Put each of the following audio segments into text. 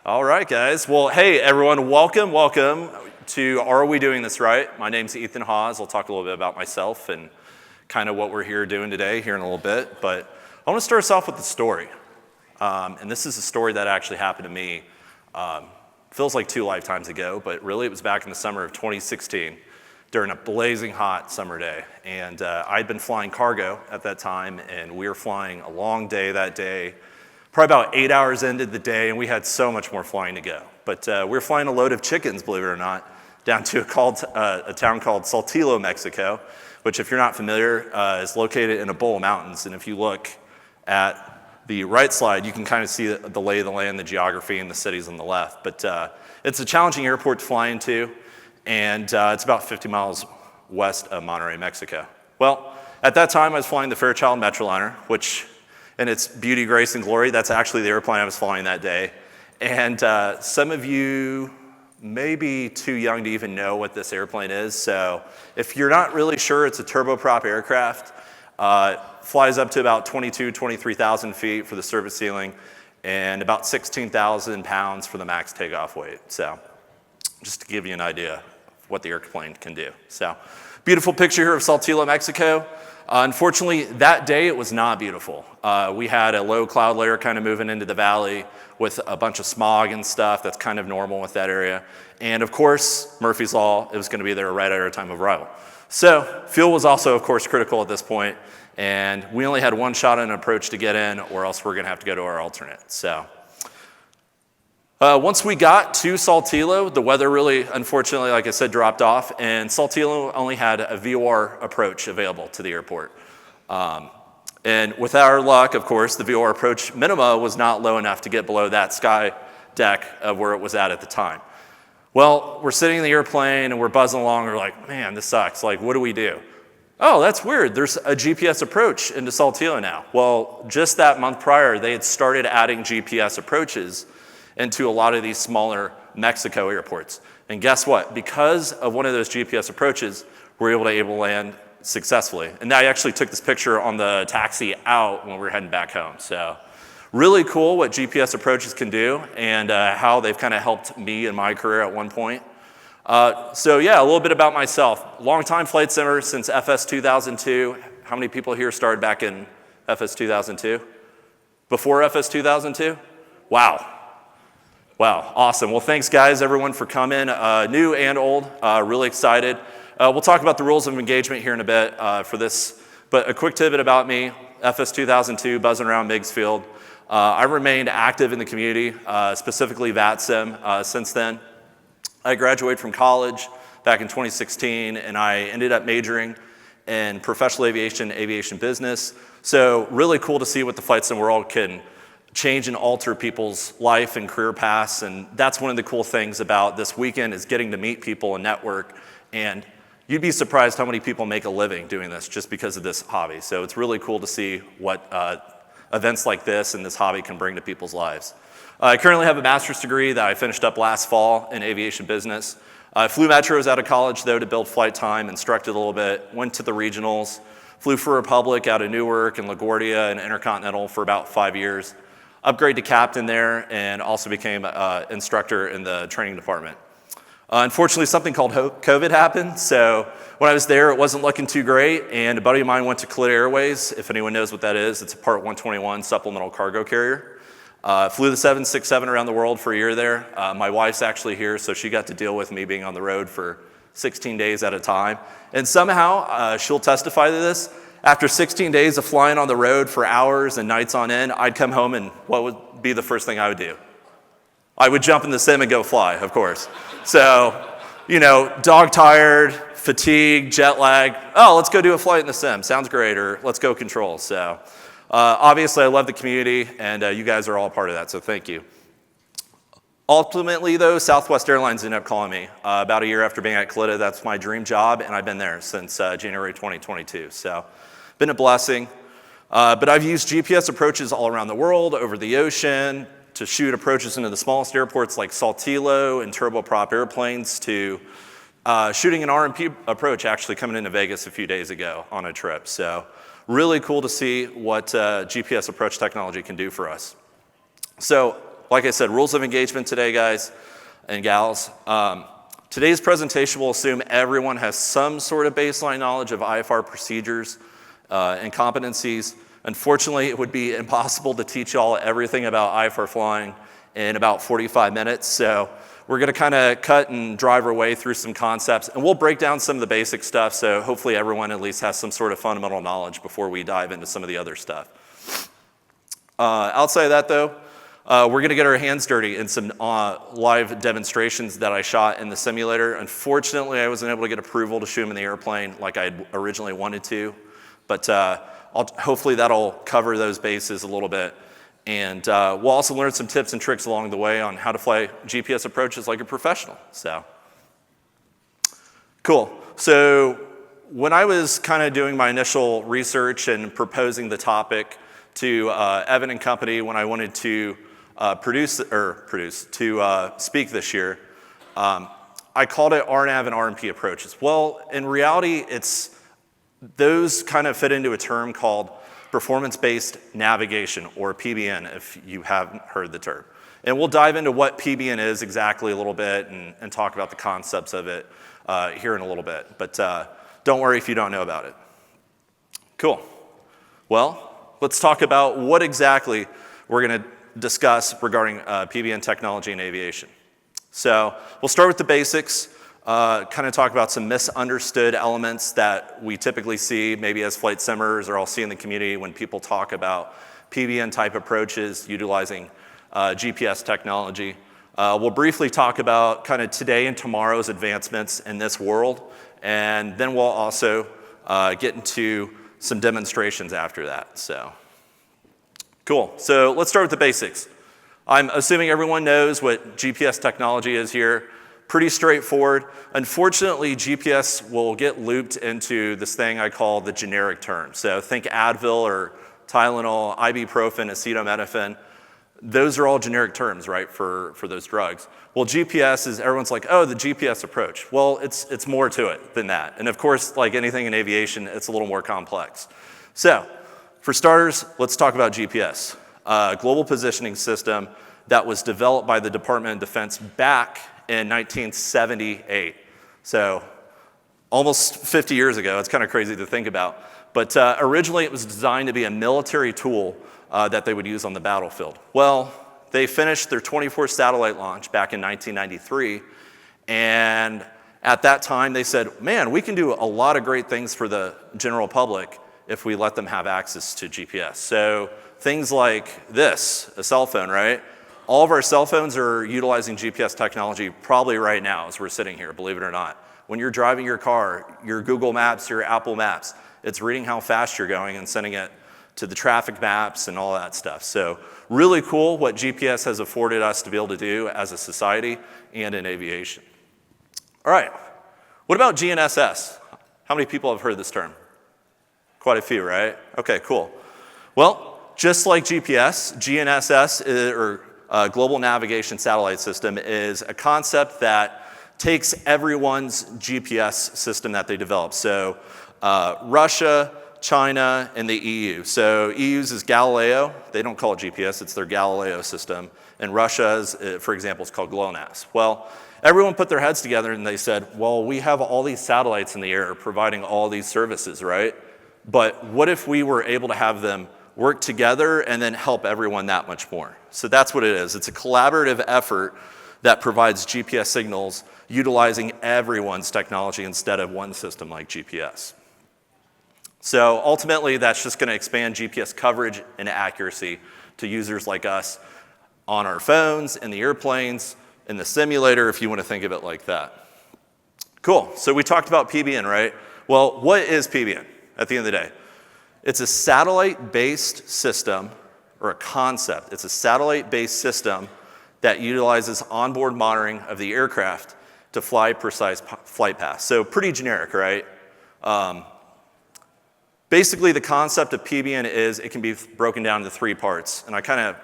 All right, guys. Well, hey, everyone, welcome to Are We Doing This Right? My name's Ethan Hawes. I'll talk a little bit about myself and kind of what we're here doing today here in a little bit. But I want to start us off with a story. And this is a story that actually happened to me. Feels like 2 lifetimes ago, but really it was back in the summer of 2016 during a blazing hot summer day. And I'd been flying cargo at that time, and we were flying a long day that day. Probably about 8 hours into the day, and we had so much more flying to go. But we were flying a load of chickens, believe it or not, down to a town called Saltillo, Mexico, which, if you're not familiar, is located in a bowl of mountains. And if you look at the right slide, you can kind of see the lay of the land, the geography, and the cities on the left. But it's a challenging airport to fly into, and it's about 50 miles west of Monterrey, Mexico. Well, at that time, I was flying the Fairchild Metroliner, which, in its beauty, grace, and glory, that's actually the airplane I was flying that day. And some of you may be too young to even know what this airplane is. So if you're not really sure, it's a turboprop aircraft. Flies up to about 23,000 feet for the service ceiling and about 16,000 pounds for the max takeoff weight. So just to give you an idea of what the airplane can do. So beautiful picture here of Saltillo, Mexico. Unfortunately, that day it was not beautiful. We had a low cloud layer kind of moving into the valley with a bunch of smog and stuff. That's kind of normal with that area. And of course, Murphy's Law, it was going to be there right at our time of arrival. So fuel was also, of course, critical at this point. And we only had one shot on an approach to get in, or else we're going to have to go to our alternate. So once we got to Saltillo, the weather really, unfortunately, like I said, dropped off, and Saltillo only had a VOR approach available to the airport. And with our luck, of course, the VOR approach minima was not low enough to get below that sky deck of where it was at the time. Well, we're sitting in the airplane and we're buzzing along. We're like, man, this sucks. Like, what do we do? Oh, that's weird. There's a GPS approach into Saltillo now. Well, just that month prior, they had started adding GPS approaches into a lot of these smaller Mexico airports. And guess what? Because of one of those GPS approaches, we're able to land successfully. And I actually took this picture on the taxi out when we were heading back home. So really cool what GPS approaches can do and how they've kind of helped me in my career at one point. So yeah, a little bit about myself. Longtime flight simmer since FS 2002. How many people here started back in FS 2002? Before FS 2002? Wow. Wow, awesome. Well, thanks, guys, everyone, for coming, new and old. Really excited. We'll talk about the rules of engagement here in a bit for this, but a quick tidbit about me, FS 2002, buzzing around Meigsfield. I remained active in the community, specifically VATSIM, since then. I graduated from college back in 2016, and I ended up majoring in professional aviation business. So really cool to see what the flight sim world can change and alter people's life and career paths. And that's one of the cool things about this weekend is getting to meet people and network. And you'd be surprised how many people make a living doing this just because of this hobby. So it's really cool to see what events like this and this hobby can bring to people's lives. I currently have a master's degree that I finished up last fall in aviation business. I flew metros out of college, though, to build flight time, instructed a little bit, went to the regionals, flew for Republic out of Newark and LaGuardia and Intercontinental for about 5 years. Upgrade to captain there, and also became an instructor in the training department. Unfortunately, something called COVID happened, so when I was there, it wasn't looking too great, and a buddy of mine went to Collid Airways. If anyone knows what that is, it's a Part 121 supplemental cargo carrier. Flew the 767 around the world for a year there. My wife's actually here, so she got to deal with me being on the road for 16 days at a time. And somehow, she'll testify to this, after 16 days of flying on the road for hours and nights on end, I'd come home and what would be the first thing I would do? I would jump in the sim and go fly, of course. So, dog tired, fatigue, jet lag. Oh, let's go do a flight in the sim. Sounds great. Or let's go control. So obviously I love the community and you guys are all part of that. So thank you. Ultimately, though, Southwest Airlines ended up calling me about a year after being at Collid. That's my dream job, and I've been there since January 2022. So been a blessing. But I've used GPS approaches all around the world, over the ocean, to shoot approaches into the smallest airports like Saltillo and turboprop airplanes, to shooting an RNP approach actually coming into Vegas a few days ago on a trip. So really cool to see what GPS approach technology can do for us. So like I said, rules of engagement today, guys and gals. Today's presentation will assume everyone has some sort of baseline knowledge of IFR procedures and competencies. Unfortunately, it would be impossible to teach y'all everything about IFR flying in about 45 minutes. So we're gonna kind of cut and drive our way through some concepts, and we'll break down some of the basic stuff, so hopefully everyone at least has some sort of fundamental knowledge before we dive into some of the other stuff. Outside of that though, we're gonna get our hands dirty in some live demonstrations that I shot in the simulator. Unfortunately, I wasn't able to get approval to shoot them in the airplane like I originally wanted to, but hopefully that'll cover those bases a little bit. And we'll also learn some tips and tricks along the way on how to fly GPS approaches like a professional, so. Cool, so when I was kind of doing my initial research and proposing the topic to Evan and company when I wanted to speak this year, I called it RNAV and RNP approaches. Well, in reality, those kind of fit into a term called performance-based navigation, or PBN, if you haven't heard the term. And we'll dive into what PBN is exactly a little bit and talk about the concepts of it here in a little bit. But don't worry if you don't know about it. Cool. Well, let's talk about what exactly we're gonna discuss regarding PBN technology in aviation. So we'll start with the basics. Kind of talk about some misunderstood elements that we typically see, maybe as flight simmers, or I'll see in the community when people talk about PBN type approaches utilizing GPS technology. We'll briefly talk about kind of today and tomorrow's advancements in this world, and then we'll also get into some demonstrations after that, so. Cool, so let's start with the basics. I'm assuming everyone knows what GPS technology is here. Pretty straightforward. Unfortunately, GPS will get looped into this thing I call the generic term. So think Advil or Tylenol, ibuprofen, acetaminophen. Those are all generic terms, right, for those drugs. Well, GPS is, everyone's like, oh, the GPS approach. Well, it's more to it than that. And of course, like anything in aviation, it's a little more complex. So, for starters, let's talk about GPS, a global positioning system that was developed by the Department of Defense back in 1978. So almost 50 years ago. It's kind of crazy to think about. But originally it was designed to be a military tool that they would use on the battlefield. Well, they finished their 24th satellite launch back in 1993. And at that time they said, man, we can do a lot of great things for the general public if we let them have access to GPS. So things like this, a cell phone, right? All of our cell phones are utilizing GPS technology probably right now as we're sitting here, believe it or not. When you're driving your car, your Google Maps, your Apple Maps, it's reading how fast you're going and sending it to the traffic maps and all that stuff. So really cool what GPS has afforded us to be able to do as a society and in aviation. All right, what about GNSS? How many people have heard this term? Quite a few, right? Okay, cool. Well, just like GPS, GNSS or Global Navigation Satellite System is a concept that takes everyone's GPS system that they develop. So Russia, China, and the EU. So EU uses Galileo. They don't call it GPS, it's their Galileo system. And Russia's, for example, is called GLONASS. Well, everyone put their heads together and they said, well, we have all these satellites in the air providing all these services, right? But what if we were able to have them work together and then help everyone that much more? So that's what it is. It's a collaborative effort that provides GPS signals utilizing everyone's technology instead of one system like GPS. So ultimately, that's just going to expand GPS coverage and accuracy to users like us on our phones, in the airplanes, in the simulator, if you want to think of it like that. Cool, so we talked about PBN, right? Well, what is PBN at the end of the day? It's a satellite-based system, or a concept. It's a satellite-based system that utilizes onboard monitoring of the aircraft to fly precise flight paths. So pretty generic, right? Basically, the concept of PBN is it can be broken down into three parts, and I kind of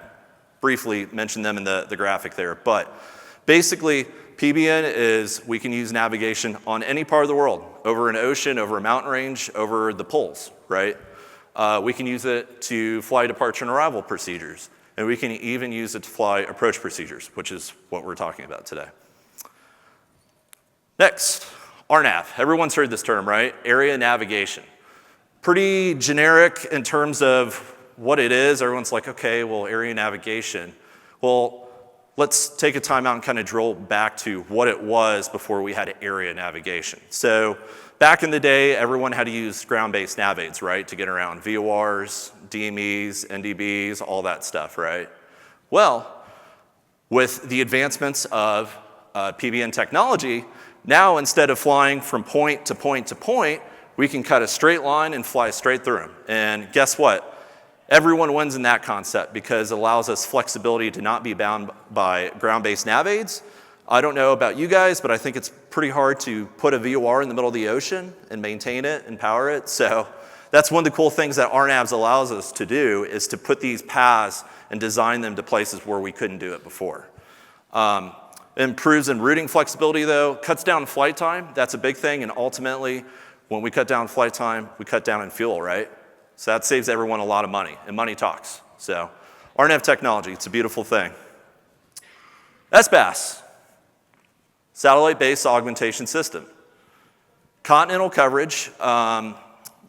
briefly mentioned them in the graphic there. But basically, PBN is we can use navigation on any part of the world, over an ocean, over a mountain range, over the poles, right? We can use it to fly departure and arrival procedures, And we can even use it to fly approach procedures, which is what we're talking about today. Next, RNAV. Everyone's heard this term, right? Area navigation. Pretty generic in terms of what it is. Everyone's like, okay, well, area navigation. Well, let's take a time out and kind of drill back to what it was before we had area navigation. So back in the day, everyone had to use ground-based nav aids, right, to get around VORs, DMEs, NDBs, all that stuff, right? Well, with the advancements of PBN technology, now instead of flying from point to point to point, we can cut a straight line and fly straight through them. And guess what? Everyone wins in that concept because it allows us flexibility to not be bound by ground-based nav aids. I don't know about you guys, but I think it's pretty hard to put a VOR in the middle of the ocean and maintain it and power it. So that's one of the cool things that RNAVs allows us to do is to put these paths and design them to places where we couldn't do it before. It improves in routing flexibility though, cuts down flight time. That's a big thing, and ultimately, when we cut down flight time, we cut down in fuel, right? So that saves everyone a lot of money, and money talks. So RNAV technology, it's a beautiful thing. SBAS, satellite-based augmentation system. Continental coverage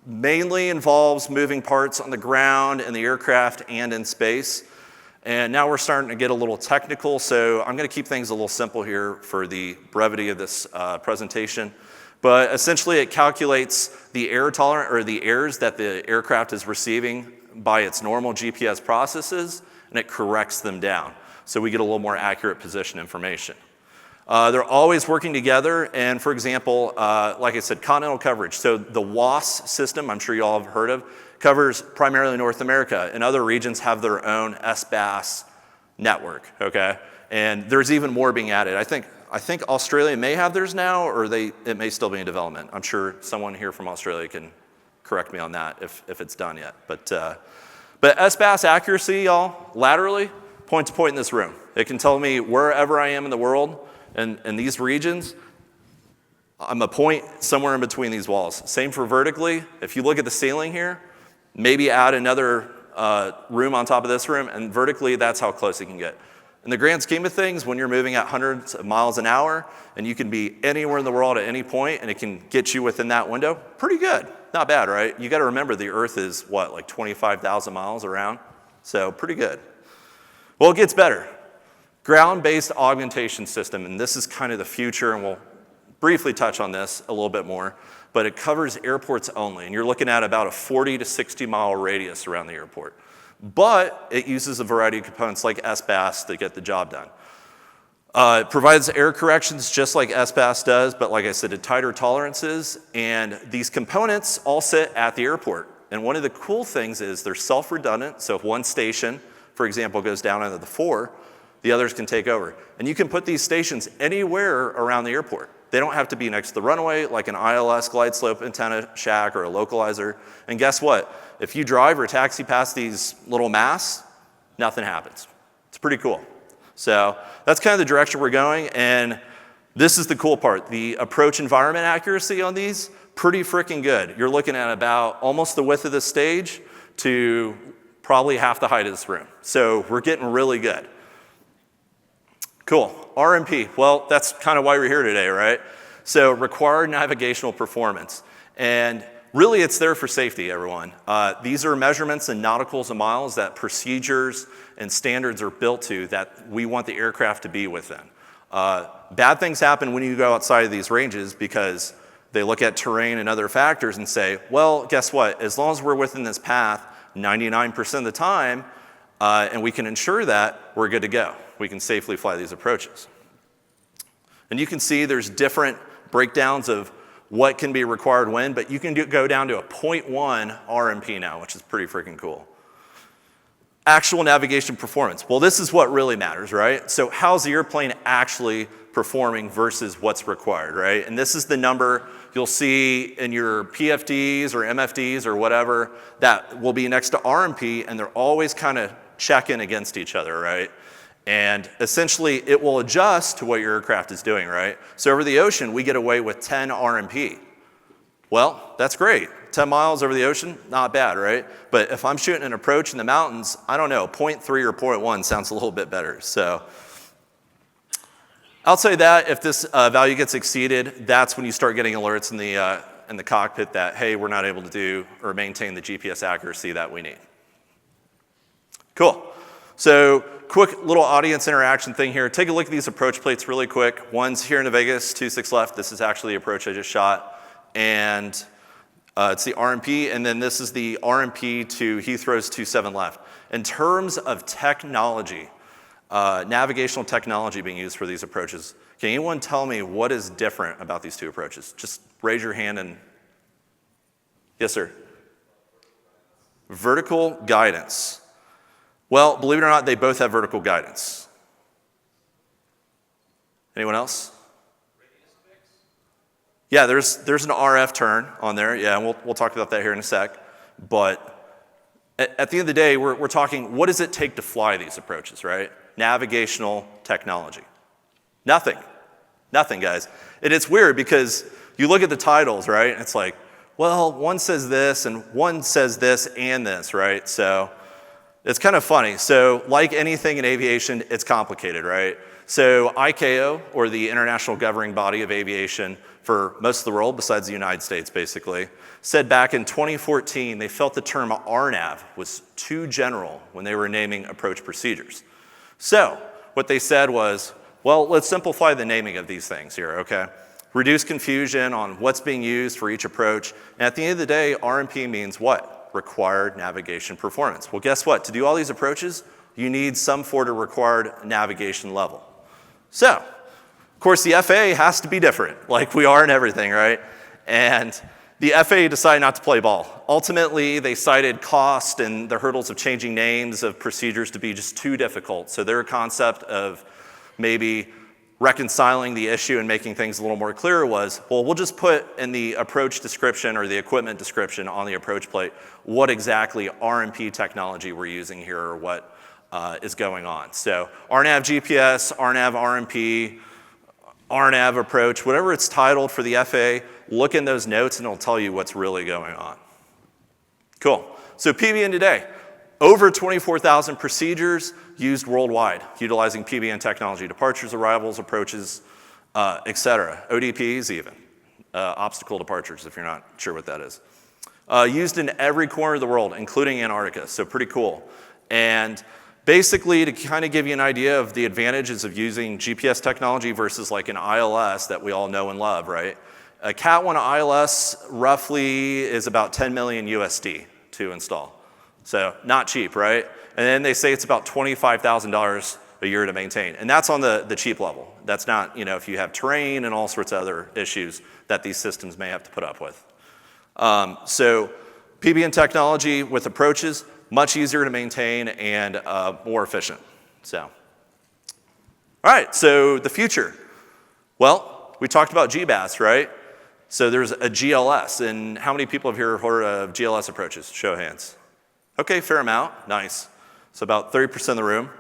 mainly involves moving parts on the ground, in the aircraft, and in space. And now we're starting to get a little technical, so I'm gonna keep things a little simple here for the brevity of this presentation. But essentially it calculates the error tolerant or the errors that the aircraft is receiving by its normal GPS processes, and it corrects them down. So we get a little more accurate position information. They're always working together, and for example, like I said, continental coverage. So the WAAS system, I'm sure you all have heard of, covers primarily North America, and other regions have their own SBAS network, okay? And there's even more being added. I think Australia may have theirs now, or it may still be in development. I'm sure someone here from Australia can correct me on that if it's done yet. But SBAS accuracy, y'all, laterally, point to point in this room. It can tell me wherever I am in the world, and in these regions, I'm a point somewhere in between these walls. Same for vertically. If you look at the ceiling here, maybe add another room on top of this room, and vertically, that's how close it can get. In the grand scheme of things, when you're moving at hundreds of miles an hour, and you can be anywhere in the world at any point, and it can get you within that window, pretty good. Not bad, right? You gotta remember the Earth is, what, like 25,000 miles around? So pretty good. Well, it gets better. Ground-based augmentation system, and this is kind of the future, and we'll briefly touch on this a little bit more, but it covers airports only, and you're looking at about a 40 to 60 mile radius around the airport. But it uses a variety of components like SBAS to get the job done. It provides error corrections just like SBAS does, but like I said, at tighter tolerances, and these components all sit at the airport. And one of the cool things is they're self-redundant, so if one station, for example, goes down into the 4, the others can take over. And you can put these stations anywhere around the airport. They don't have to be next to the runway, like an ILS glide slope antenna shack or a localizer. And guess what? If you drive or taxi past these little masts, nothing happens. It's pretty cool. So that's kind of the direction we're going, and this is the cool part. The approach environment accuracy on these, pretty freaking good. You're looking at about almost the width of this stage to probably half the height of this room. So we're getting really good. Cool. RNP, well, that's kind of why we're here today, right? So required navigational performance. And really, it's there for safety, everyone. These are measurements in nauticals and miles that procedures and standards are built to that we want the aircraft to be within. Bad things happen when you go outside of these ranges because they look at terrain and other factors and say, well, guess what? As long as we're within this path 99% of the time, and we can ensure that, we're good to go. We can safely fly these approaches. And you can see there's different breakdowns of what can be required when, but you can go down to a 0.1 RNP now, which is pretty freaking cool. Actual navigation performance. Well, this is what really matters, right? So how's the airplane actually performing versus what's required, right? And this is the number you'll see in your PFDs or MFDs or whatever that will be next to RNP, and they're always kind of checking against each other, right? And essentially, it will adjust to what your aircraft is doing, right? So over the ocean, we get away with 10 RNP. Well, that's great. 10 miles over the ocean, not bad, right? But if I'm shooting an approach in the mountains, I don't know, 0.3 or 0.1 sounds a little bit better. So outside of that, if this value gets exceeded, that's when you start getting alerts in the cockpit that, hey, we're not able to do or maintain the GPS accuracy that we need. Cool. So quick little audience interaction thing here. Take a look at these approach plates really quick. One's here in Vegas, 26 left. This is actually the approach I just shot. And it's the RNP, and then this is the RNP to Heathrow's 27 left. In terms of technology, navigational technology being used for these approaches, can anyone tell me what is different about these two approaches? Just raise your hand and, yes, sir. Vertical guidance. Well, believe it or not, they both have vertical guidance. Anyone else? Yeah, there's an RF turn on there. Yeah, and we'll talk about that here in a sec. But at the end of the day, we're talking, what does it take to fly these approaches, right? Navigational technology. Nothing, guys. And it's weird because you look at the titles, right? And it's like, well, one says this and one says this and this, right? So it's kind of funny. So like anything in aviation, it's complicated, right? So ICAO, or the International Governing Body of Aviation for most of the world, besides the United States basically, said back in 2014 they felt the term RNAV was too general when they were naming approach procedures. So what they said was, well, let's simplify the naming of these things here, okay? Reduce confusion on what's being used for each approach. And at the end of the day, RNP means what? Required navigation performance. Well, guess what? To do all these approaches, you need some sort of required navigation level. So, of course, the FAA has to be different, like we are in everything, right? And the FAA decided not to play ball. Ultimately, they cited cost and the hurdles of changing names of procedures to be just too difficult. So their concept of maybe reconciling the issue and making things a little more clear was, well, we'll just put in the approach description or the equipment description on the approach plate what exactly RNP technology we're using here or what is going on. So RNAV GPS, RNAV RNP, RNAV approach, whatever it's titled for the FAA, look in those notes and it'll tell you what's really going on. Cool. So PBN today, over 24,000 procedures used worldwide, utilizing PBN technology, departures, arrivals, approaches, et cetera. ODPs even, obstacle departures if you're not sure what that is. Used in every corner of the world, including Antarctica, so pretty cool. And basically, to kind of give you an idea of the advantages of using GPS technology versus like an ILS that we all know and love, right? A Cat 1 ILS roughly is about 10 million USD to install. So not cheap, right? And then they say it's about $25,000 a year to maintain. And that's on the cheap level. That's not, if you have terrain and all sorts of other issues that these systems may have to put up with. So PBN technology with approaches, much easier to maintain and more efficient. So, all right, so the future. Well, we talked about GBAS, right? So there's a GLS, and how many people have here heard of GLS approaches? Show of hands. Okay, fair amount, nice. So about 30% of the room.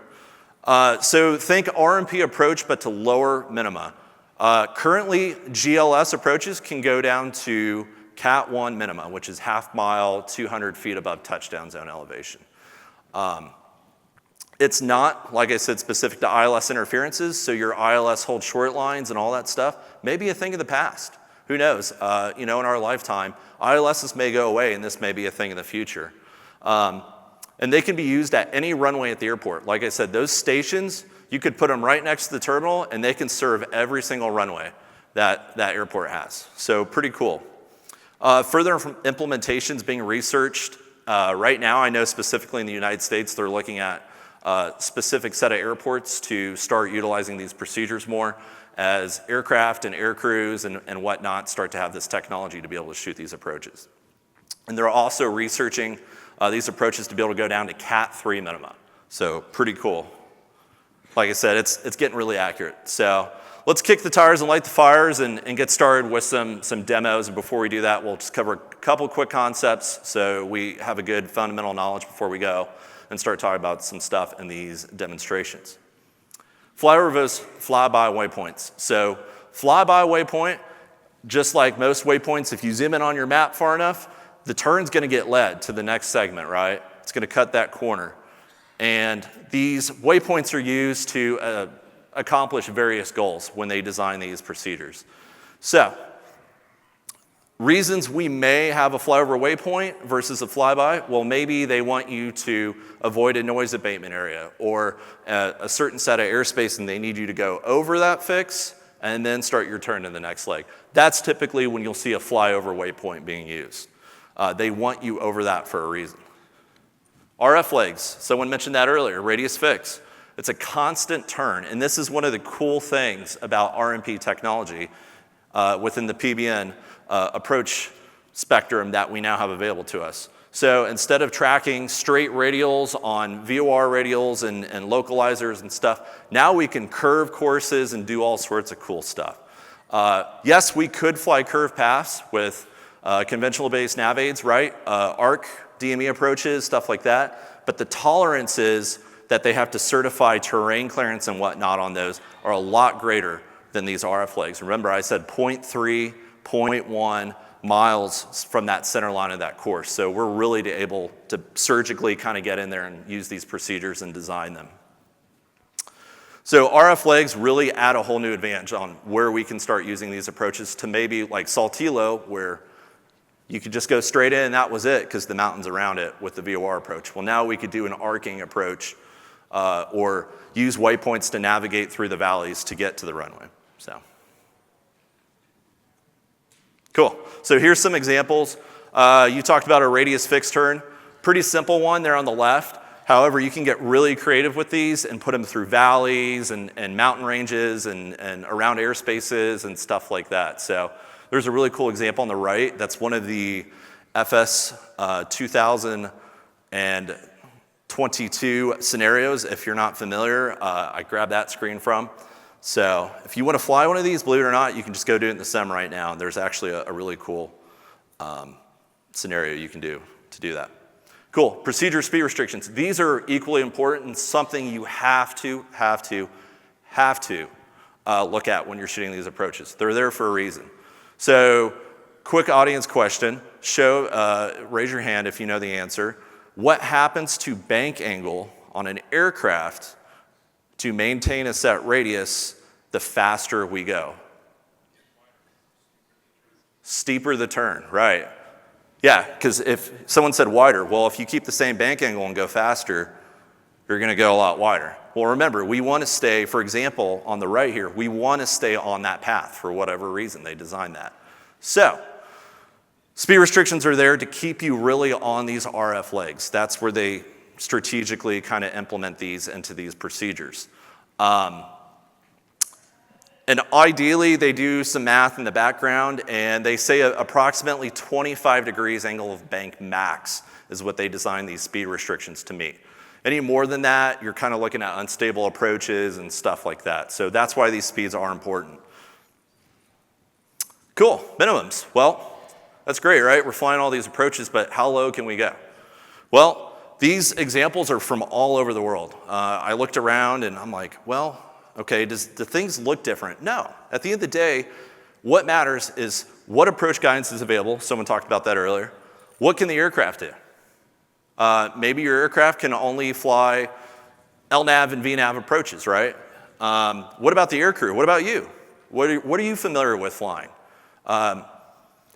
So think RNP approach, but to lower minima. Currently, GLS approaches can go down to Cat 1 minima, which is half mile, 200 feet above touchdown zone elevation. It's not, like I said, specific to ILS interferences, so your ILS hold short lines and all that stuff may be a thing of the past. Who knows? In our lifetime, ILSs may go away and this may be a thing in the future. And they can be used at any runway at the airport. Like I said, those stations, you could put them right next to the terminal and they can serve every single runway that airport has. So pretty cool. Further implementations being researched. Right now, I know specifically in the United States, they're looking at a specific set of airports to start utilizing these procedures more as aircraft and air crews and whatnot start to have this technology to be able to shoot these approaches. And they're also researching these approaches to be able to go down to Cat 3 minima. So pretty cool. Like I said, it's getting really accurate. So let's kick the tires and light the fires and get started with some demos. And before we do that, we'll just cover a couple quick concepts so we have a good fundamental knowledge before we go and start talking about some stuff in these demonstrations. Flyby waypoints. So flyby waypoint, just like most waypoints, if you zoom in on your map far enough, the turn's gonna get led to the next segment, right? It's gonna cut that corner. And these waypoints are used to accomplish various goals when they design these procedures. So, reasons we may have a flyover waypoint versus a flyby, well, maybe they want you to avoid a noise abatement area or a certain set of airspace and they need you to go over that fix and then start your turn to the next leg. That's typically when you'll see a flyover waypoint being used. They want you over that for a reason. RF legs, someone mentioned that earlier, radius fix. It's a constant turn, and this is one of the cool things about RNP technology within the PBN approach spectrum that we now have available to us. So instead of tracking straight radials on VOR radials and localizers and stuff, now we can curve courses and do all sorts of cool stuff. Yes, we could fly curve paths with conventional-based nav aids, right? ARC, DME approaches, stuff like that. But the tolerances that they have to certify terrain clearance and whatnot on those are a lot greater than these RF legs. Remember, I said 0.3, 0.1 miles from that center line of that course. So we're really able to surgically kind of get in there and use these procedures and design them. So RF legs really add a whole new advantage on where we can start using these approaches to maybe like Saltillo, where you could just go straight in and that was it because the mountains around it with the VOR approach. Well, now we could do an arcing approach or use waypoints to navigate through the valleys to get to the runway. So, cool. So here's some examples. You talked about a radius fixed turn. Pretty simple one there on the left. However, you can get really creative with these and put them through valleys and mountain ranges and around airspaces and stuff like that. So there's a really cool example on the right. That's one of the FS 2022 scenarios. If you're not familiar, I grabbed that screen from. So if you want to fly one of these, believe it or not, you can just go do it in the sim right now. And there's actually a really cool scenario you can do to do that. Cool. Procedure speed restrictions. These are equally important and something you have to look at when you're shooting these approaches. They're there for a reason. So, quick audience question. Raise your hand if you know the answer. What happens to bank angle on an aircraft to maintain a set radius the faster we go? Steeper the turn, right. Yeah, because if someone said wider, well, if you keep the same bank angle and go faster, you're going to go a lot wider. Well, remember, we want to stay, for example, on the right here, we want to stay on that path for whatever reason they designed that. So, speed restrictions are there to keep you really on these RF legs. That's where they strategically kind of implement these into these procedures. And ideally, they do some math in the background, and they say approximately 25 degrees angle of bank max is what they design these speed restrictions to meet. Any more than that, you're kind of looking at unstable approaches and stuff like that. So that's why these speeds are important. Cool, minimums. Well, that's great, right? We're flying all these approaches, but how low can we go? Well, these examples are from all over the world. I looked around and I'm like, well, okay, do things look different? No. At the end of the day, what matters is what approach guidance is available. Someone talked about that earlier. What can the aircraft do? Maybe your aircraft can only fly LNAV and VNAV approaches, right? What about the aircrew? What about you? What are you familiar with flying?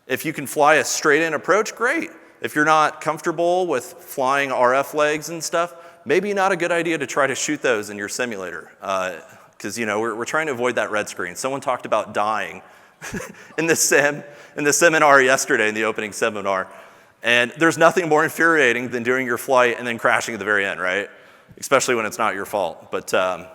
If you can fly a straight-in approach, great. If you're not comfortable with flying RF legs and stuff, maybe not a good idea to try to shoot those in your simulator. Because we're trying to avoid that red screen. Someone talked about dying in the seminar yesterday, in the opening seminar. And there's nothing more infuriating than doing your flight and then crashing at the very end, right? Especially when it's not your fault. But with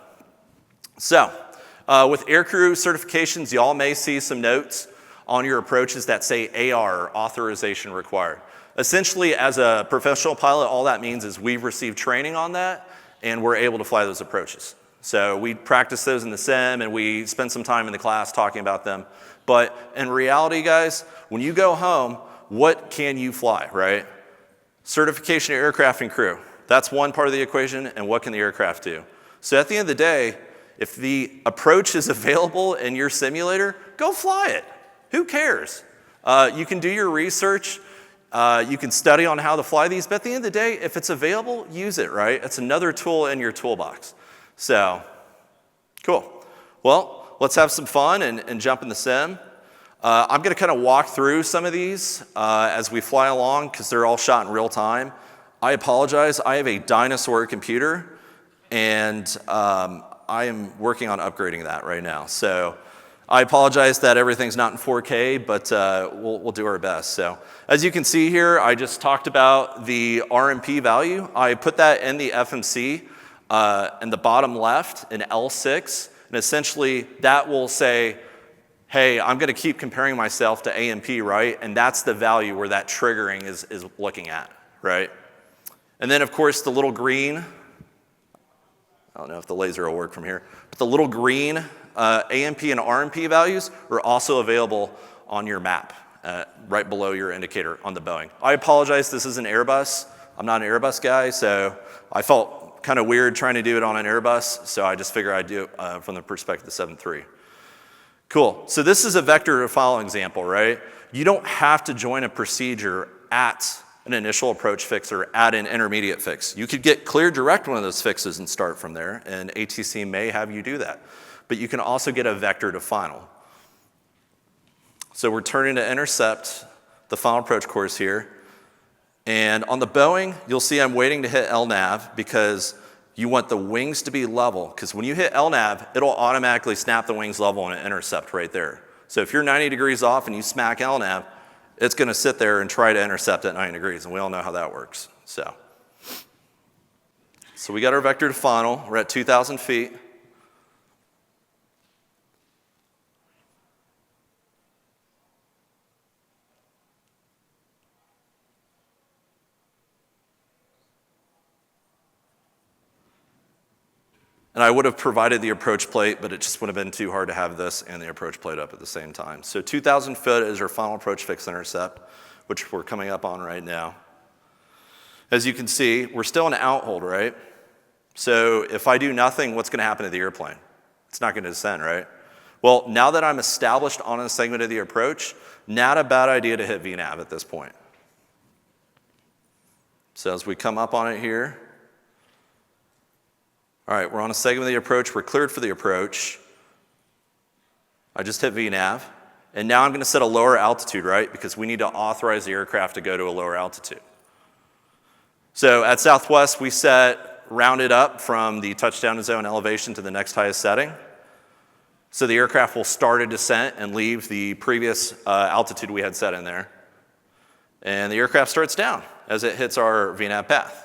aircrew certifications, y'all may see some notes on your approaches that say AR, or authorization required. Essentially, as a professional pilot, all that means is we've received training on that and we're able to fly those approaches. So we practice those in the sim and we spend some time in the class talking about them. But in reality, guys, when you go home, what can you fly, right? Certification of aircraft and crew. That's one part of the equation, and what can the aircraft do? So at the end of the day, if the approach is available in your simulator, go fly it. Who cares? You can do your research. You can study on how to fly these, but at the end of the day, if it's available, use it, right? It's another tool in your toolbox. So, cool. Well, let's have some fun and jump in the sim. I'm going to kind of walk through some of these as we fly along because they're all shot in real time. I apologize. I have a dinosaur computer, and I am working on upgrading that right now. So I apologize that everything's not in 4K, but we'll do our best. So as you can see here, I just talked about the RNP value. I put that in the FMC in the bottom left in L6, and essentially that will say, hey, I'm going to keep comparing myself to ANP, right? And that's the value where that triggering is looking at, right? And then, of course, the little green, I don't know if the laser will work from here, but the little green ANP and RNP values are also available on your map, right below your indicator on the Boeing. I apologize, this is an Airbus. I'm not an Airbus guy, so I felt kind of weird trying to do it on an Airbus, so I just figured I'd do it from the perspective of the 7.3. Cool, so this is a vector to file example, right? You don't have to join a procedure at an initial approach fix or at an intermediate fix. You could get clear direct one of those fixes and start from there, and ATC may have you do that. But you can also get a vector to final. So we're turning to intercept the final approach course here. And on the Boeing, you'll see I'm waiting to hit LNAV because you want the wings to be level, because when you hit LNAV, it'll automatically snap the wings level and intercept right there. So if you're 90 degrees off and you smack LNAV, it's going to sit there and try to intercept at 90 degrees, and we all know how that works. So we got our vector to final. We're at 2,000 feet. And I would have provided the approach plate, but it just would have been too hard to have this and the approach plate up at the same time. So 2,000 foot is our final approach fix intercept, which we're coming up on right now. As you can see, we're still in outhold, right? So if I do nothing, what's going to happen to the airplane? It's not going to descend, right? Well, now that I'm established on a segment of the approach, not a bad idea to hit VNAV at this point. So as we come up on it here, all right, we're on a segment of the approach. We're cleared for the approach. I just hit VNAV. And now I'm going to set a lower altitude, right? Because we need to authorize the aircraft to go to a lower altitude. So at Southwest, we set rounded up from the touchdown zone elevation to the next highest setting. So the aircraft will start a descent and leave the previous altitude we had set in there. And the aircraft starts down as it hits our VNAV path.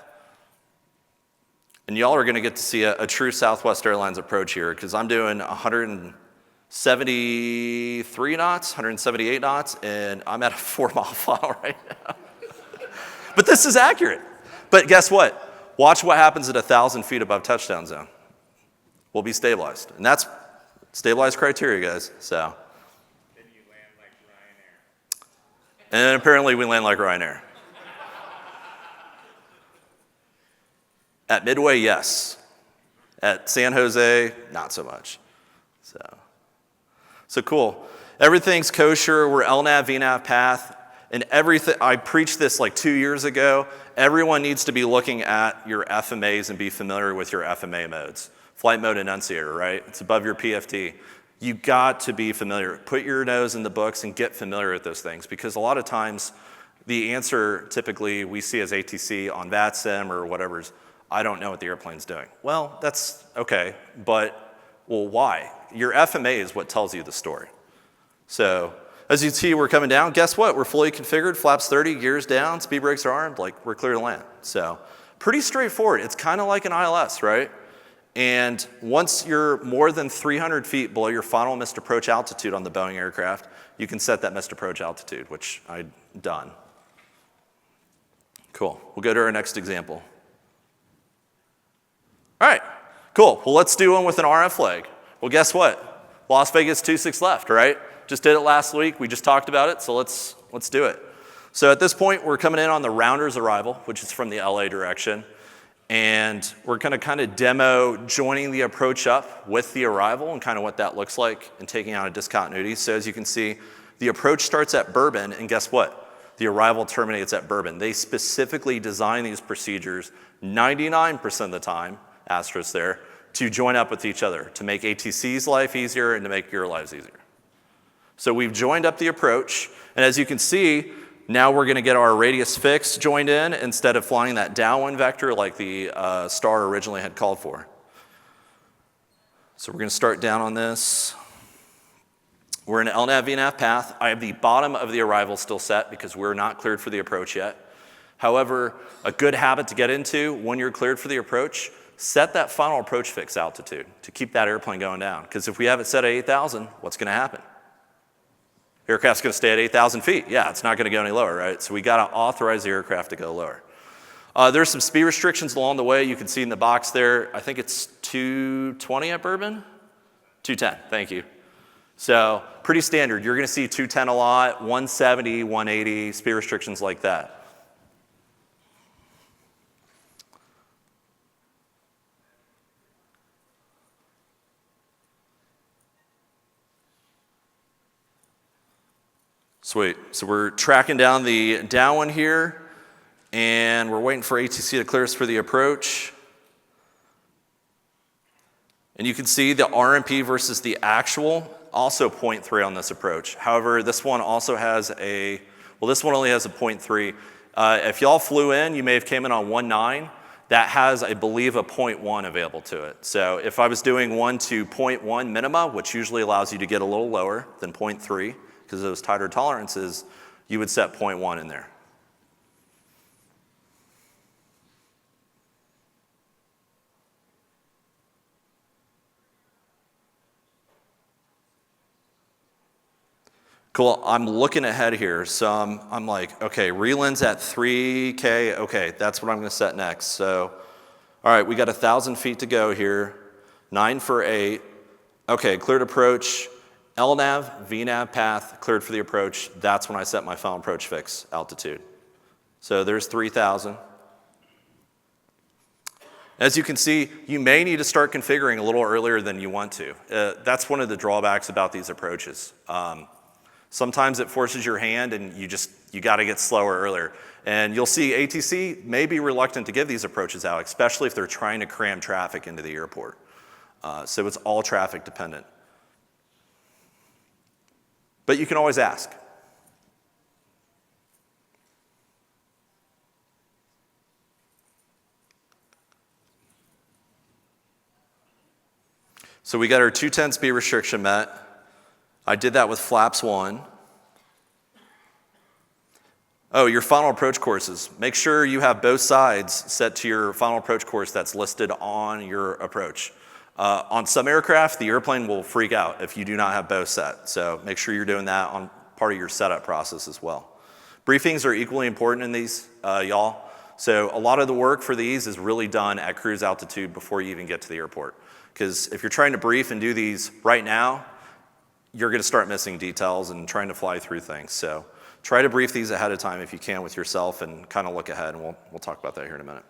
And y'all are going to get to see a true Southwest Airlines approach here because I'm doing 173 knots, 178 knots, and I'm at a 4-mile file right now. But this is accurate. But guess what? Watch what happens at 1,000 feet above touchdown zone. We'll be stabilized. And that's stabilized criteria, guys. So. Then you land like Ryanair. And apparently we land like Ryanair. At Midway, yes. At San Jose, not so much. So cool. Everything's kosher. We're LNAV, VNAV path. And everything, I preached this like 2 years ago. Everyone needs to be looking at your FMAs and be familiar with your FMA modes. Flight mode enunciator, right? It's above your PFD. You got to be familiar. Put your nose in the books and get familiar with those things because a lot of times the answer typically we see as ATC on VATSIM or whatever's, I don't know what the airplane's doing. Well, that's okay, but well, why? Your FMA is what tells you the story. So as you see, we're coming down. Guess what? We're fully configured, flaps 30, gears down, speed brakes are armed, like we're clear to land. So pretty straightforward. It's kind of like an ILS, right? And once you're more than 300 feet below your final missed approach altitude on the Boeing aircraft, you can set that missed approach altitude, which I've done. Cool. We'll go to our next example. All right, cool. Well, let's do one with an RF flag. Well, guess what? Las Vegas 26 left, right? Just did it last week. We just talked about it, so let's do it. So at this point, we're coming in on the Rounders arrival, which is from the LA direction. And we're going to kind of demo joining the approach up with the arrival and kind of what that looks like and taking out a discontinuity. So as you can see, the approach starts at Bourbon, and guess what? the arrival terminates at Bourbon. They specifically design these procedures 99% of the time, asterisk there, to join up with each other, to make ATC's life easier and to make your lives easier. So we've joined up the approach, and as you can see, now we're gonna get our radius fix joined in instead of flying that downwind vector like the star originally had called for. So we're gonna start down on this. We're in an LNAV VNAV path. I have the bottom of the arrival still set because we're not cleared for the approach yet. However, a good habit to get into when you're cleared for the approach, set that final approach fix altitude to keep that airplane going down. Because if we have it set at 8,000, what's gonna happen? Aircraft's gonna stay at 8,000 feet. Yeah, it's not gonna go any lower, right? So we gotta authorize the aircraft to go lower. There's some speed restrictions along the way. You can see in the box there, I think it's 220 at Bourbon? 210, thank you. So pretty standard. You're gonna see 210 a lot, 170, 180, speed restrictions like that. Sweet, so we're tracking down the downwind here, and we're waiting for ATC to clear us for the approach. And you can see the RNP versus the actual, also 0.3 on this approach. However, this one also has this one only has a 0.3. If y'all flew in, you may have came in on 1.9. That has, I believe, a 0.1 available to it. So if I was doing 1 to 0.1 minima, which usually allows you to get a little lower than 0.3, because of those tighter tolerances, you would set 0.1 in there. Cool, I'm looking ahead here, so I'm like, okay, relin's at 3K, okay, that's what I'm gonna set next. So, all right, we got 1,000 feet to go here, 9 for 8. Okay, cleared approach, LNAV, VNAV path, cleared for the approach. That's when I set my final approach fix altitude. So there's 3,000. As you can see, you may need to start configuring a little earlier than you want to. That's one of the drawbacks about these approaches. Sometimes it forces your hand and you gotta get slower earlier. And you'll see ATC may be reluctant to give these approaches out, especially if they're trying to cram traffic into the airport. So it's all traffic dependent. But you can always ask. So we got our 210 speed restriction met. I did that with flaps 1. Oh, your final approach courses. Make sure you have both sides set to your final approach course that's listed on your approach. On some aircraft, the airplane will freak out if you do not have both set. So make sure you're doing that on part of your setup process as well. Briefings are equally important in these, y'all. So a lot of the work for these is really done at cruise altitude before you even get to the airport. Because if you're trying to brief and do these right now, you're gonna start missing details and trying to fly through things. So try to brief these ahead of time if you can with yourself and kind of look ahead, and we'll talk about that here in a minute.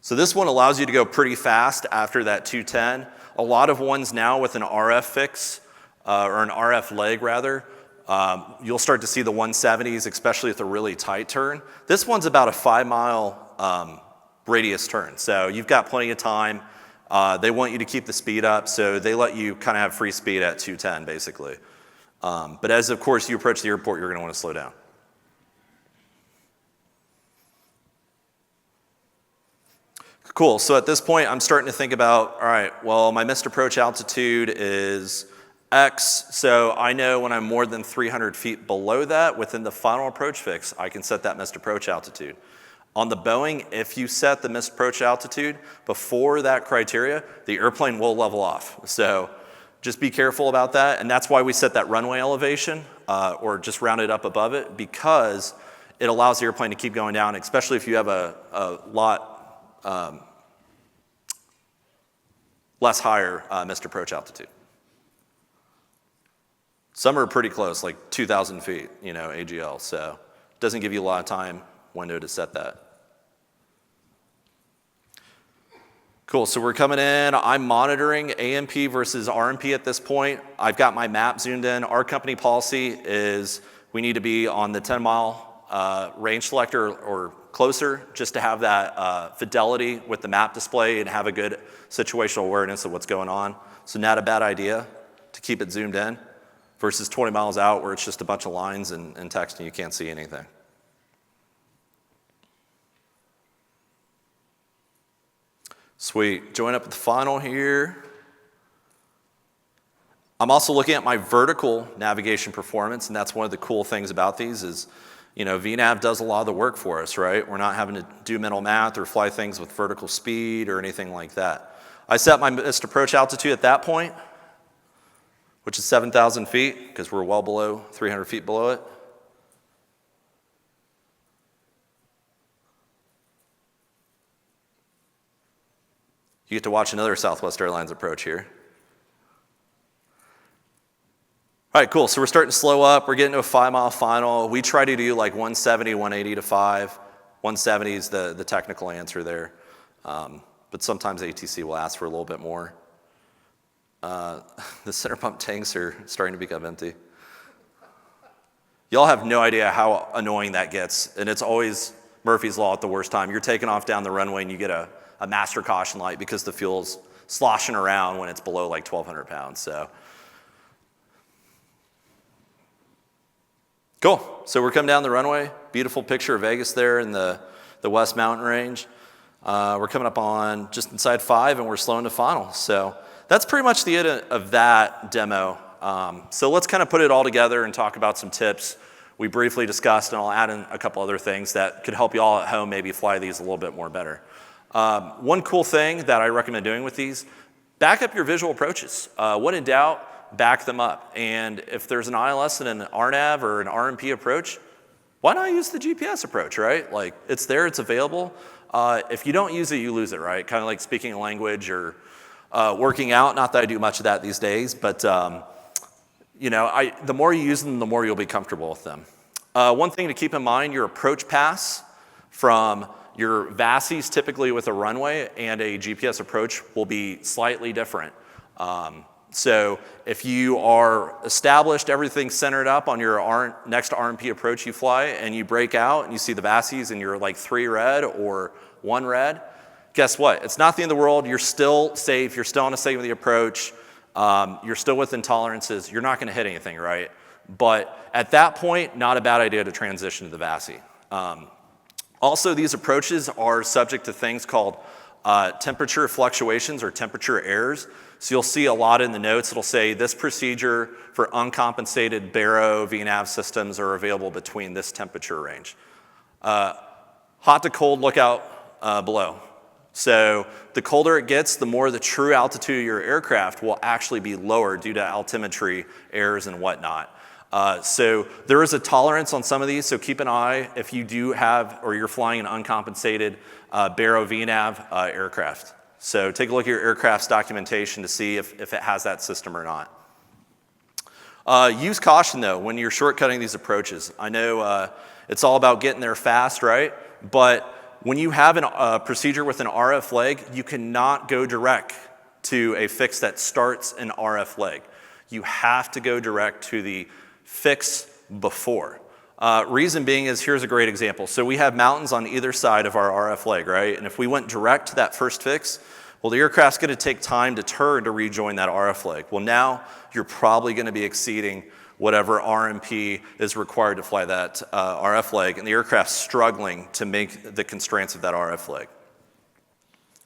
So this one allows you to go pretty fast after that 210. A lot of ones now with an RF fix, or an RF leg rather, you'll start to see the 170s, especially with a really tight turn. This one's about a 5-mile radius turn, so you've got plenty of time. They want you to keep the speed up, so they let you kind of have free speed at 210, basically. But as, of course, you approach the airport, you're going to want to slow down. Cool, so at this point, I'm starting to think about, all right, well, my missed approach altitude is X, so I know when I'm more than 300 feet below that, within the final approach fix, I can set that missed approach altitude. On the Boeing, if you set the missed approach altitude before that criteria, the airplane will level off. So just be careful about that, and that's why we set that runway elevation, or just round it up above it, because it allows the airplane to keep going down, especially if you have a lot less higher missed approach altitude. Some are pretty close, like 2,000 feet, AGL, so it doesn't give you a lot of time window to set that. Cool, so we're coming in. I'm monitoring ANP versus RNP at this point. I've got my map zoomed in. Our company policy is we need to be on the 10-mile range selector or closer just to have that fidelity with the map display and have a good situational awareness of what's going on. So not a bad idea to keep it zoomed in versus 20 miles out where it's just a bunch of lines and text and you can't see anything. Sweet, join up with the final here. I'm also looking at my vertical navigation performance, and that's one of the cool things about these is, VNav does a lot of the work for us, right? We're not having to do mental math or fly things with vertical speed or anything like that. I set my missed approach altitude at that point, which is 7,000 feet, because we're well below 300 feet below it. You get to watch another Southwest Airlines approach here. All right, cool. So we're starting to slow up. We're getting to a 5-mile final. We try to do like 170, 180 to 5. 170 is the technical answer there. But sometimes ATC will ask for a little bit more. The center pump tanks are starting to become empty. Y'all have no idea how annoying that gets. And it's always Murphy's Law at the worst time. You're taking off down the runway and you get a master caution light because the fuel's sloshing around when it's below like 1,200 pounds. So, cool. So we're coming down the runway. Beautiful picture of Vegas there in the West Mountain Range. We're coming up on just inside 5 and we're slowing to final. So that's pretty much the end of that demo. So let's kind of put it all together and talk about some tips we briefly discussed, and I'll add in a couple other things that could help you all at home maybe fly these a little bit more better. One cool thing that I recommend doing with these, back up your visual approaches. When in doubt, back them up. And if there's an ILS and an RNAV or an RNP approach, why not use the GPS approach, right? Like, it's there, it's available. If you don't use it, you lose it, right? Kind of like speaking a language or working out. Not that I do much of that these days, but the more you use them, the more you'll be comfortable with them. One thing to keep in mind, your approach pass from your VASIs, typically with a runway, and a GPS approach will be slightly different. So if you are established, everything's centered up on your next RNP approach you fly, and you break out and you see the VASIs and you're like 3 red or 1 red, guess what? It's not the end of the world. You're still safe. You're still on a safe with the approach. You're still within tolerances. You're not going to hit anything, right? But at that point, not a bad idea to transition to the VASI. Also, these approaches are subject to things called temperature fluctuations or temperature errors. So you'll see a lot in the notes. It'll say this procedure for uncompensated baro VNav systems are available between this temperature range. Hot to cold, look out below. So the colder it gets, the more the true altitude of your aircraft will actually be lower due to altimetry errors and whatnot. So there is a tolerance on some of these, so keep an eye if you do have or you're flying an uncompensated baro VNav aircraft. So take a look at your aircraft's documentation to see if it has that system or not. Use caution though when you're shortcutting these approaches. I know it's all about getting there fast, right? But when you have a procedure with an RF leg, you cannot go direct to a fix that starts an RF leg. You have to go direct to the fix before. Reason being is, here's a great example. So we have mountains on either side of our RF leg, right? And if we went direct to that first fix, well, the aircraft's going to take time to turn to rejoin that RF leg. Well, now you're probably going to be exceeding whatever RNP is required to fly that RF leg, and the aircraft's struggling to make the constraints of that RF leg.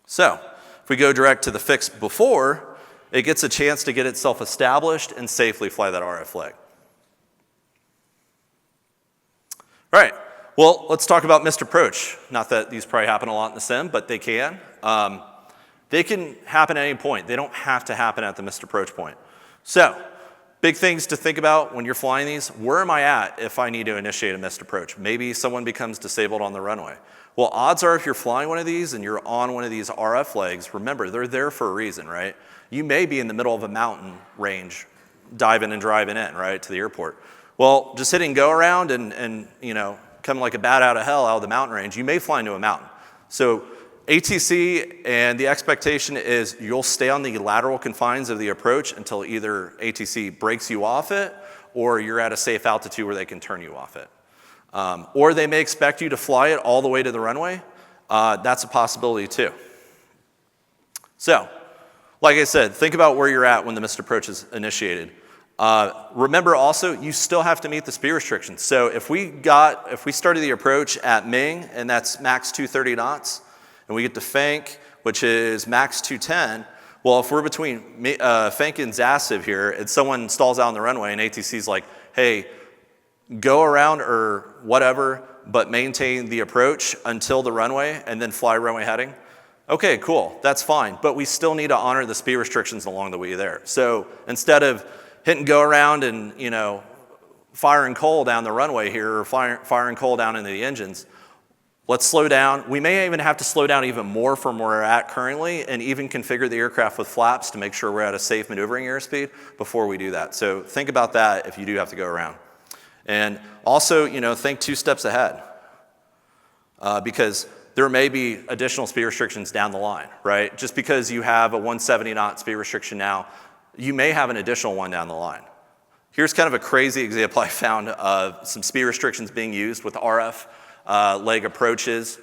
So if we go direct to the fix before, it gets a chance to get itself established and safely fly that RF leg. All right, well, let's talk about missed approach. Not that these probably happen a lot in the sim, but they can. They can happen at any point. They don't have to happen at the missed approach point. So, big things to think about when you're flying these. Where am I at if I need to initiate a missed approach? Maybe someone becomes disabled on the runway. Well, odds are if you're flying one of these and you're on one of these RF legs, remember, they're there for a reason, right? You may be in the middle of a mountain range, diving and driving in, right, to the airport. Well, just hitting go around and coming like a bat out of hell out of the mountain range, you may fly into a mountain. So ATC, and the expectation is you'll stay on the lateral confines of the approach until either ATC breaks you off it or you're at a safe altitude where they can turn you off it. Or they may expect you to fly it all the way to the runway. That's a possibility too. So, like I said, think about where you're at when the missed approach is initiated. Remember also, you still have to meet the speed restrictions. So if we started the approach at Ming, and that's max 230 knots, and we get to Fank, which is max 210, well, if we're between Fank and Zassiv here, and someone stalls out on the runway, and ATC's like, hey, go around or whatever, but maintain the approach until the runway, and then fly runway heading. Okay, cool, that's fine, but we still need to honor the speed restrictions along the way there. So instead of hit and go around and, firing coal down the runway here, or firing coal down into the engines, let's slow down. We may even have to slow down even more from where we're at currently and even configure the aircraft with flaps to make sure we're at a safe maneuvering airspeed before we do that. So think about that if you do have to go around. And also, think 2 steps ahead because there may be additional speed restrictions down the line, right? Just because you have a 170 knot speed restriction now, you may have an additional one down the line. Here's kind of a crazy example I found of some speed restrictions being used with RF leg approaches.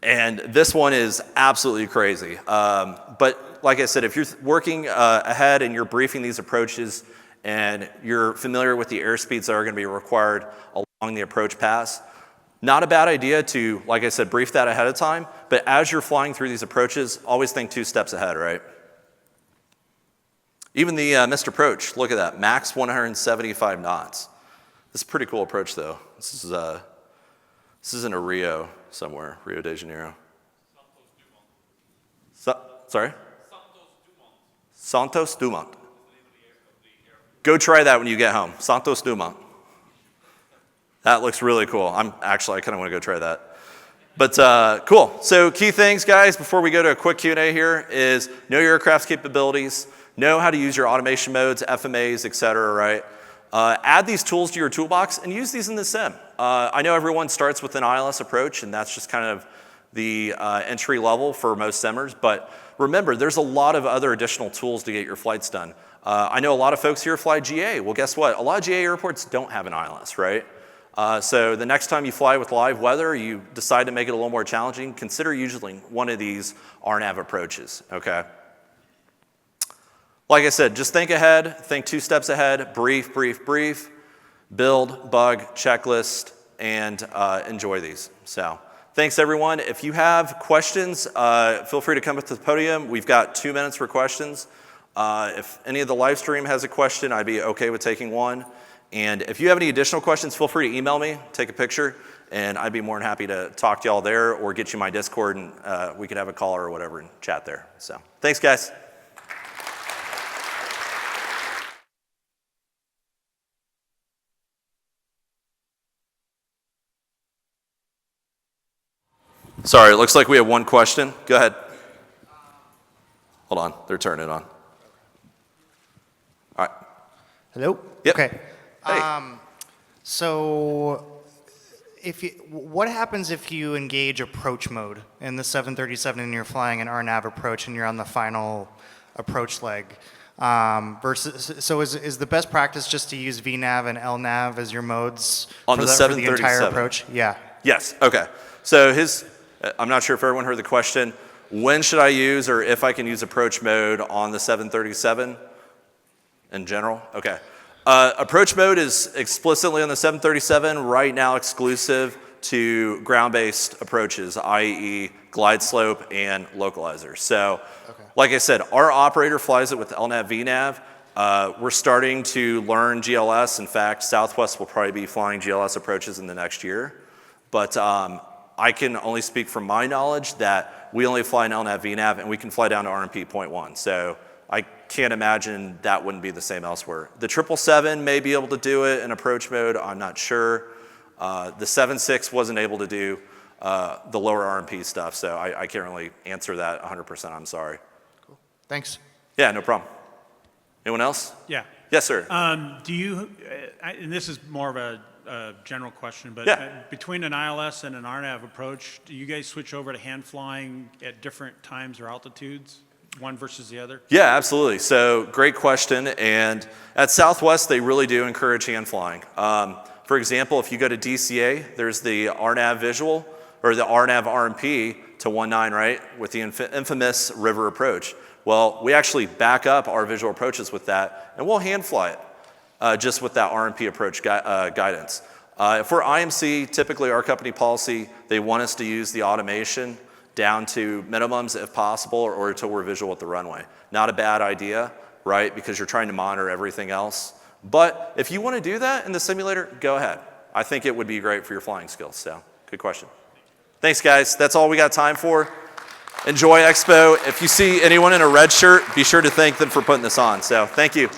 And this one is absolutely crazy. But like I said, if you're working ahead and you're briefing these approaches and you're familiar with the airspeeds that are going to be required along the approach pass, not a bad idea to, like I said, brief that ahead of time. But as you're flying through these approaches, always think 2 steps ahead, right? Even the missed approach, look at that, max 175 knots. This is a pretty cool approach though. This is in a Rio somewhere, Rio de Janeiro. Sorry? Santos Dumont. Go try that when you get home, Santos Dumont. That looks really cool. I kind of want to go try that. But cool. So key things, guys, before we go to a quick Q&A here is know your aircraft's capabilities, know how to use your automation modes, FMAs, et cetera, right? Add these tools to your toolbox and use these in the sim. I know everyone starts with an ILS approach, and that's just kind of the entry level for most simmers, but remember, there's a lot of other additional tools to get your flights done. I know a lot of folks here fly GA. Well, guess what? A lot of GA airports don't have an ILS, right? So the next time you fly with live weather, you decide to make it a little more challenging, consider using one of these RNAV approaches, okay? Like I said, just think ahead, think 2 steps ahead, brief, build, bug, checklist, and enjoy these. So thanks everyone. If you have questions, feel free to come up to the podium. We've got 2 minutes for questions. If any of the live stream has a question, I'd be okay with taking one. And if you have any additional questions, feel free to email me, take a picture, and I'd be more than happy to talk to y'all there or get you my Discord and we could have a call or whatever and chat there. So thanks guys. Sorry, it looks like we have one question. Go ahead. Hold on, they're turning it on. All right. Hello? Yep. Okay. Hey. So what happens if you engage approach mode in the 737 and you're flying an RNAV approach and you're on the final approach leg? So is the best practice just to use VNAV and LNAV as your modes on for the the entire approach? Yeah. Yes, okay. So I'm not sure if everyone heard the question. When should I use or if I can use approach mode on the 737 in general? Okay. Approach mode is explicitly on the 737 right now exclusive to ground-based approaches, i.e. glide slope and localizer. So like I said, our operator flies it with LNAV, VNAV. We're starting to learn GLS. In fact, Southwest will probably be flying GLS approaches in the next year. But I can only speak from my knowledge that we only fly an LNAV, VNAV, and we can fly down to RNP 0.1. So I can't imagine that wouldn't be the same elsewhere. The 777 may be able to do it in approach mode, I'm not sure. The 76 wasn't able to do the lower RNP stuff, so I can't really answer that 100%, I'm sorry. Cool. Thanks. Yeah, no problem. Anyone else? Yeah. Yes, sir. Do you, and this is more of a a general question, but Yeah. between an ILS and an RNAV approach, do you guys switch over to hand flying at different times or altitudes, one versus the other? Yeah, absolutely. So great question. And at Southwest, they really do encourage hand flying. For example, if you go to DCA, there's the RNAV visual, or the RNAV RNP to 19, right, with the infamous river approach. Well, we actually back up our visual approaches with that, and we'll hand fly it just with that RNP approach guidance. For IMC, typically our company policy, they want us to use the automation down to minimums if possible, or until we're visual at the runway. Not a bad idea, right, because you're trying to monitor everything else. But if you want to do that in the simulator, go ahead. I think it would be great for your flying skills, so good question. Thanks, guys. That's all we got time for. Enjoy Expo. If you see anyone in a red shirt, be sure to thank them for putting this on. So thank you.